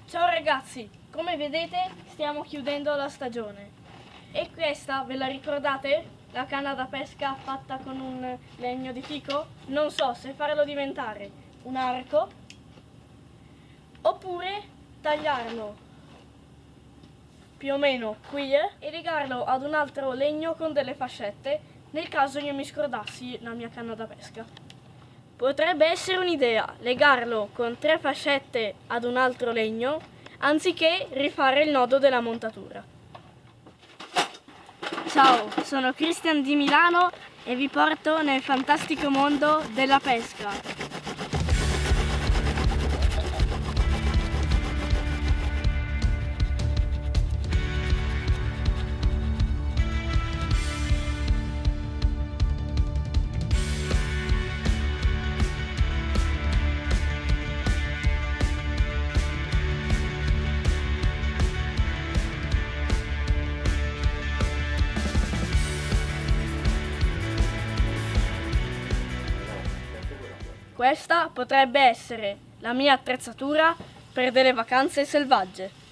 Ciao ragazzi, come vedete stiamo chiudendo la stagione. E questa, ve la ricordate? La canna da pesca fatta con un legno di fico? Non so se farlo diventare un arco oppure tagliarlo più o meno qui e legarlo ad un altro legno con delle fascette nel caso io mi scordassi la mia canna da pesca. Potrebbe essere un'idea legarlo con 3 fascette ad un altro legno anziché rifare il nodo della montatura. Ciao, sono Christian di Milano e vi porto nel fantastico mondo della pesca. Questa potrebbe essere la mia attrezzatura per delle vacanze selvagge.